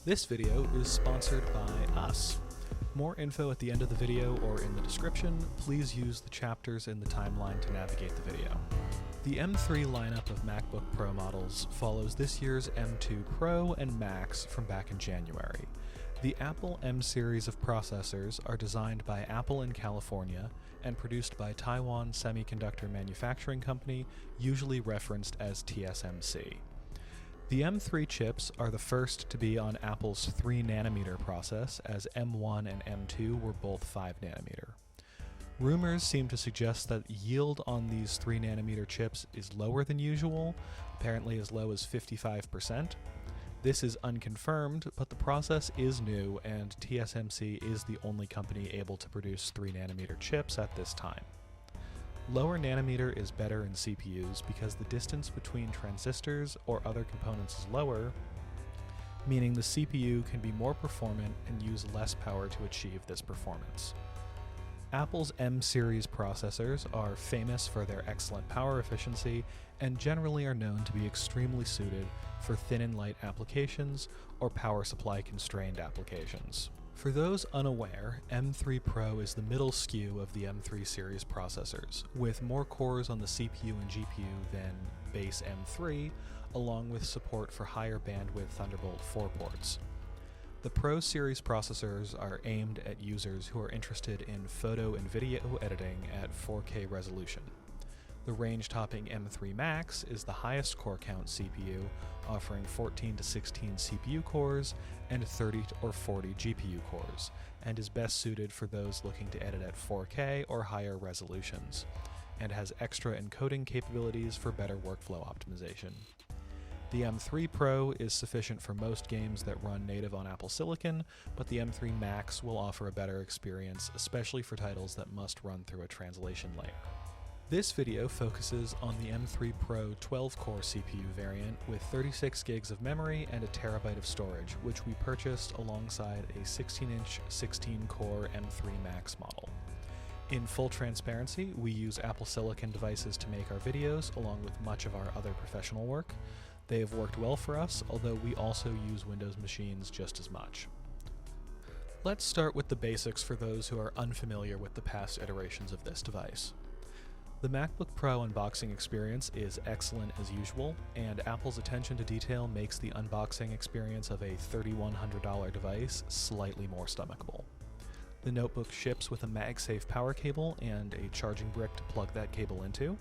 This video is sponsored by us. More info at the end of the video or in the description. Please use the chapters in the timeline to navigate the video. The M3 lineup of MacBook Pro models follows this year's M2 Pro and Max from back in January. The Apple M series of processors are designed by Apple in California and produced by Taiwan Semiconductor Manufacturing Company, usually referenced as TSMC. The M3 chips are the first to be on Apple's 3nm process, as M1 and M2 were both 5nm. Rumors seem to suggest that yield on these 3nm chips is lower than usual, apparently as low as 55%. This is unconfirmed, but the process is new, and TSMC is the only company able to produce 3nm chips at this time. Lower nanometer is better in CPUs because the distance between transistors or other components is lower, meaning the CPU can be more performant and use less power to achieve this performance. Apple's M series processors are famous for their excellent power efficiency and generally are known to be extremely suited for thin and light applications or power supply constrained applications. For those unaware, M3 Pro is the middle SKU of the M3 series processors, with more cores on the CPU and GPU than base M3, along with support for higher bandwidth Thunderbolt 4 ports. The Pro series processors are aimed at users who are interested in photo and video editing at 4K resolution. The range-topping M3 Max is the highest core count CPU, offering 14 to 16 CPU cores and 30 or 40 GPU cores, and is best suited for those looking to edit at 4K or higher resolutions, and has extra encoding capabilities for better workflow optimization. The M3 Pro is sufficient for most games that run native on Apple Silicon, but the M3 Max will offer a better experience, especially for titles that must run through a translation layer. This video focuses on the M3 Pro 12-core CPU variant with 36 gigs of memory and a terabyte of storage, which we purchased alongside a 16-inch 16-core M3 Max model. In full transparency, we use Apple Silicon devices to make our videos, along with much of our other professional work. They have worked well for us, although we also use Windows machines just as much. Let's start with the basics for those who are unfamiliar with the past iterations of this device. The MacBook Pro unboxing experience is excellent as usual, and Apple's attention to detail makes the unboxing experience of a $3,100 device slightly more stomachable. The notebook ships with a MagSafe power cable and a charging brick to plug that cable into.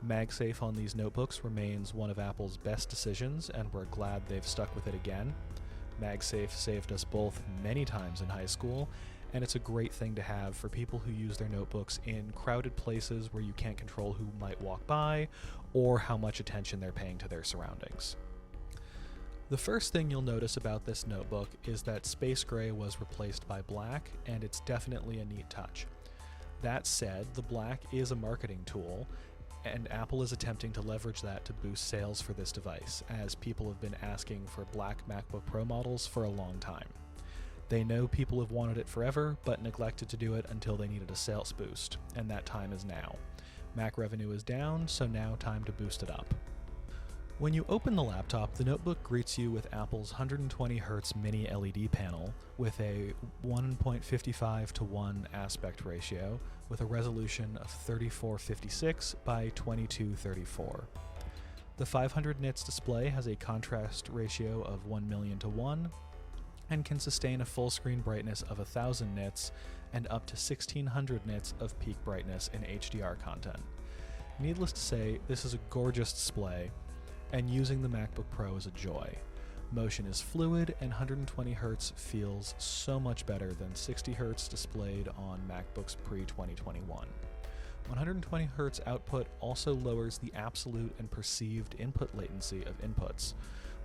MagSafe on these notebooks remains one of Apple's best decisions, and we're glad they've stuck with it again. MagSafe saved us both many times in high school, and it's a great thing to have for people who use their notebooks in crowded places where you can't control who might walk by or how much attention they're paying to their surroundings. The first thing you'll notice about this notebook is that space gray was replaced by black, and it's definitely a neat touch. That said, the black is a marketing tool, and Apple is attempting to leverage that to boost sales for this device, as people have been asking for black MacBook Pro models for a long time. They know people have wanted it forever, but neglected to do it until they needed a sales boost, and that time is now. Mac revenue is down, so now time to boost it up. When you open the laptop, the notebook greets you with Apple's 120Hz mini LED panel with a 1.55:1 aspect ratio with a resolution of 3456 by 2234. The 500 nits display has a contrast ratio of 1,000,000:1 and can sustain a full screen brightness of 1000 nits and up to 1600 nits of peak brightness in HDR content. Needless to say, this is a gorgeous display, and using the MacBook Pro is a joy. Motion is fluid, and 120Hz feels so much better than 60Hz displayed on MacBooks pre-2021. 120Hz output also lowers the absolute and perceived input latency of inputs,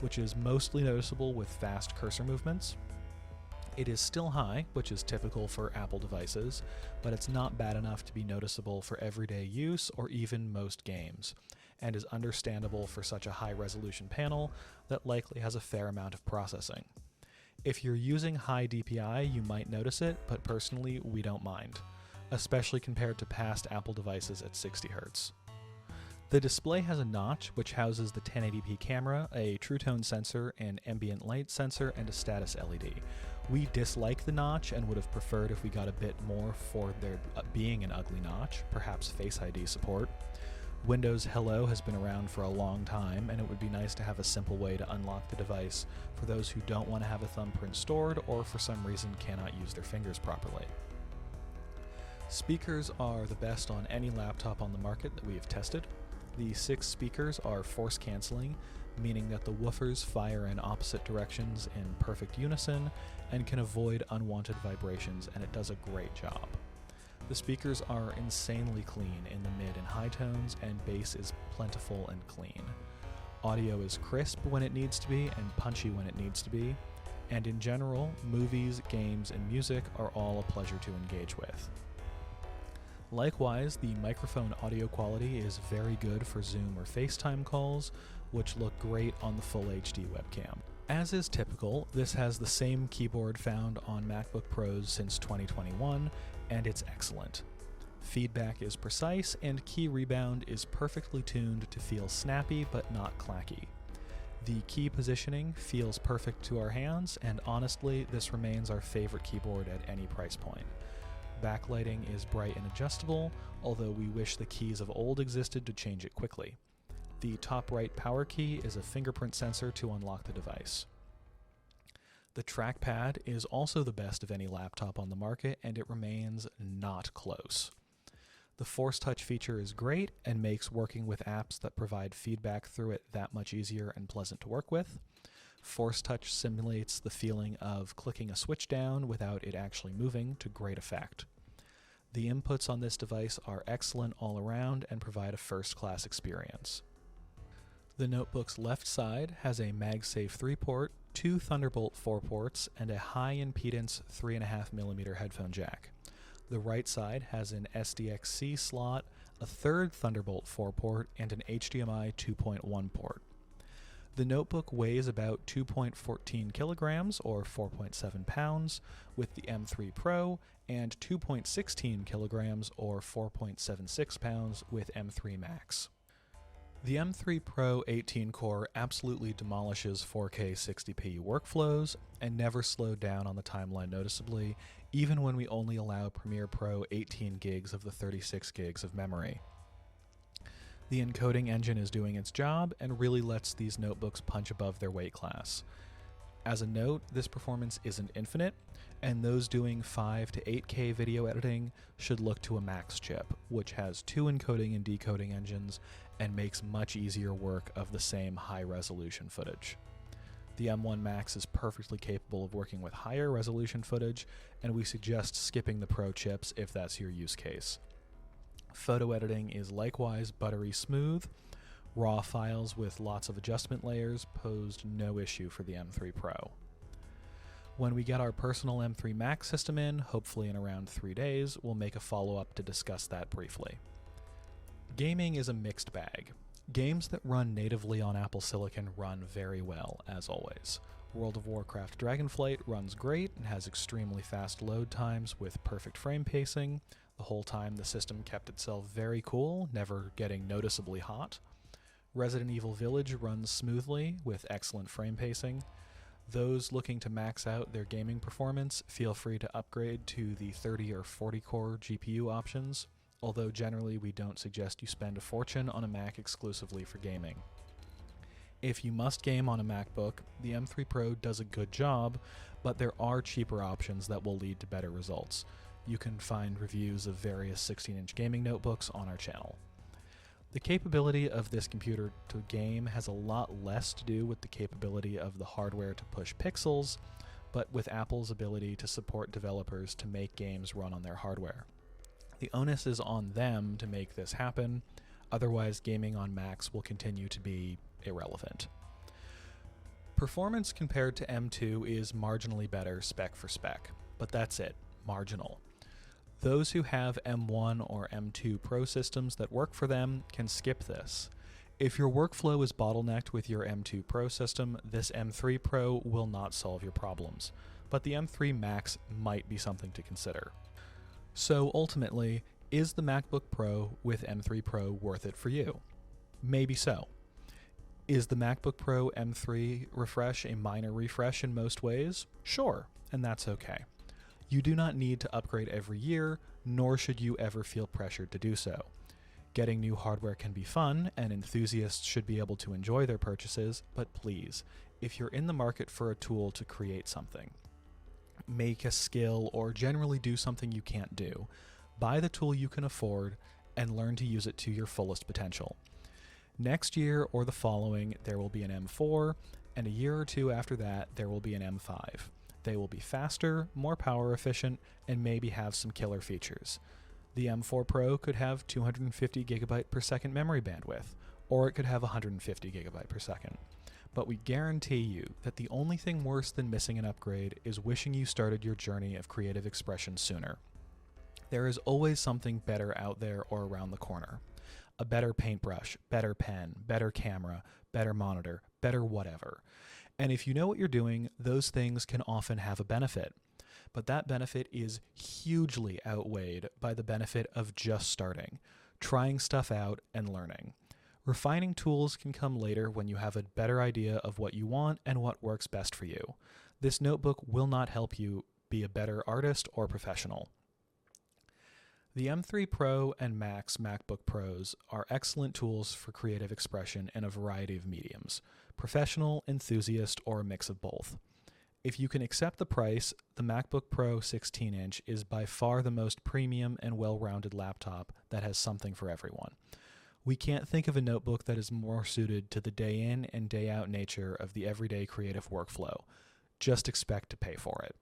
which is mostly noticeable with fast cursor movements. It is still high, which is typical for Apple devices, but it's not bad enough to be noticeable for everyday use or even most games, and is understandable for such a high-resolution panel that likely has a fair amount of processing. If you're using high DPI, you might notice it, but personally, we don't mind, especially compared to past Apple devices at 60Hz. The display has a notch which houses the 1080p camera, a true tone sensor, an ambient light sensor, and a status LED. We dislike the notch and would have preferred if we got a bit more for there being an ugly notch, perhaps Face ID support. Windows Hello has been around for a long time, and it would be nice to have a simple way to unlock the device for those who don't want to have a thumbprint stored or for some reason cannot use their fingers properly. Speakers are the best on any laptop on the market that we have tested. The 6 speakers are force cancelling, meaning that the woofers fire in opposite directions in perfect unison and can avoid unwanted vibrations, and it does a great job. The speakers are insanely clean in the mid and high tones, and bass is plentiful and clean. Audio is crisp when it needs to be and punchy when it needs to be, and in general, movies, games, and music are all a pleasure to engage with. Likewise, the microphone audio quality is very good for Zoom or FaceTime calls, which look great on the full HD webcam. As is typical, this has the same keyboard found on MacBook Pros since 2021, and it's excellent. Feedback is precise, and key rebound is perfectly tuned to feel snappy but not clacky. The key positioning feels perfect to our hands, and honestly, this remains our favorite keyboard at any price point. Backlighting is bright and adjustable, although we wish the keys of old existed to change it quickly. The top right power key is a fingerprint sensor to unlock the device. The trackpad is also the best of any laptop on the market, and it remains not close. The Force Touch feature is great and makes working with apps that provide feedback through it that much easier and pleasant to work with. Force Touch simulates the feeling of clicking a switch down without it actually moving to great effect. The inputs on this device are excellent all around and provide a first-class experience. The notebook's left side has a MagSafe 3 port, 2 Thunderbolt 4 ports, and a high-impedance 3.5mm headphone jack. The right side has an SDXC slot, a third Thunderbolt 4 port, and an HDMI 2.1 port. The notebook weighs about 2.14 kilograms or 4.7 pounds with the M3 Pro and 2.16 kilograms or 4.76 pounds with M3 Max. The M3 Pro 18-core absolutely demolishes 4K 60p workflows and never slowed down on the timeline noticeably, even when we only allow Premiere Pro 18 gigs of the 36 gigs of memory. The encoding engine is doing its job and really lets these notebooks punch above their weight class. As a note, this performance isn't infinite, and those doing 5 to 8K video editing should look to a Max chip, which has 2 encoding and decoding engines and makes much easier work of the same high-resolution footage. The M1 Max is perfectly capable of working with higher resolution footage, and we suggest skipping the Pro chips if that's your use case. Photo editing is likewise buttery smooth. Raw files with lots of adjustment layers posed no issue for the M3 Pro. When we get our personal M3 Max system in, hopefully in around 3 days, we'll make a follow-up to discuss that briefly. Gaming is a mixed bag. Games that run natively on Apple Silicon run very well, as always. World of Warcraft Dragonflight runs great and has extremely fast load times with perfect frame pacing. The whole time the system kept itself very cool, never getting noticeably hot. Resident Evil Village runs smoothly with excellent frame pacing. Those looking to max out their gaming performance feel free to upgrade to the 30 or 40 core GPU options, although generally we don't suggest you spend a fortune on a Mac exclusively for gaming. If you must game on a MacBook, the M3 Pro does a good job, but there are cheaper options that will lead to better results. You can find reviews of various 16-inch gaming notebooks on our channel. The capability of this computer to game has a lot less to do with the capability of the hardware to push pixels, but with Apple's ability to support developers to make games run on their hardware. The onus is on them to make this happen, otherwise gaming on Macs will continue to be irrelevant. Performance compared to M2 is marginally better spec for spec, but that's it, marginal. Those who have M1 or M2 Pro systems that work for them can skip this. If your workflow is bottlenecked with your M2 Pro system, this M3 Pro will not solve your problems, but the M3 Max might be something to consider. So ultimately, is the MacBook Pro with M3 Pro worth it for you? Maybe so. Is the MacBook Pro M3 refresh a minor refresh in most ways? Sure, and that's okay. You do not need to upgrade every year, nor should you ever feel pressured to do so. Getting new hardware can be fun, and enthusiasts should be able to enjoy their purchases, but please, if you're in the market for a tool to create something, make a skill, or generally do something you can't do, buy the tool you can afford and learn to use it to your fullest potential. Next year or the following, there will be an M4, and a year or two after that, there will be an M5. They will be faster, more power efficient, and maybe have some killer features. The M4 Pro could have 250 GB per second memory bandwidth, or it could have 150 GB per second. But we guarantee you that the only thing worse than missing an upgrade is wishing you started your journey of creative expression sooner. There is always something better out there or around the corner. A better paintbrush, better pen, better camera, better monitor, better whatever. And if you know what you're doing, those things can often have a benefit. But that benefit is hugely outweighed by the benefit of just starting, trying stuff out and learning. Refining tools can come later when you have a better idea of what you want and what works best for you. This notebook will not help you be a better artist or professional. The M3 Pro and Max MacBook Pros are excellent tools for creative expression in a variety of mediums, professional, enthusiast, or a mix of both. If you can accept the price, the MacBook Pro 16-inch is by far the most premium and well-rounded laptop that has something for everyone. We can't think of a notebook that is more suited to the day in and day out nature of the everyday creative workflow. Just expect to pay for it.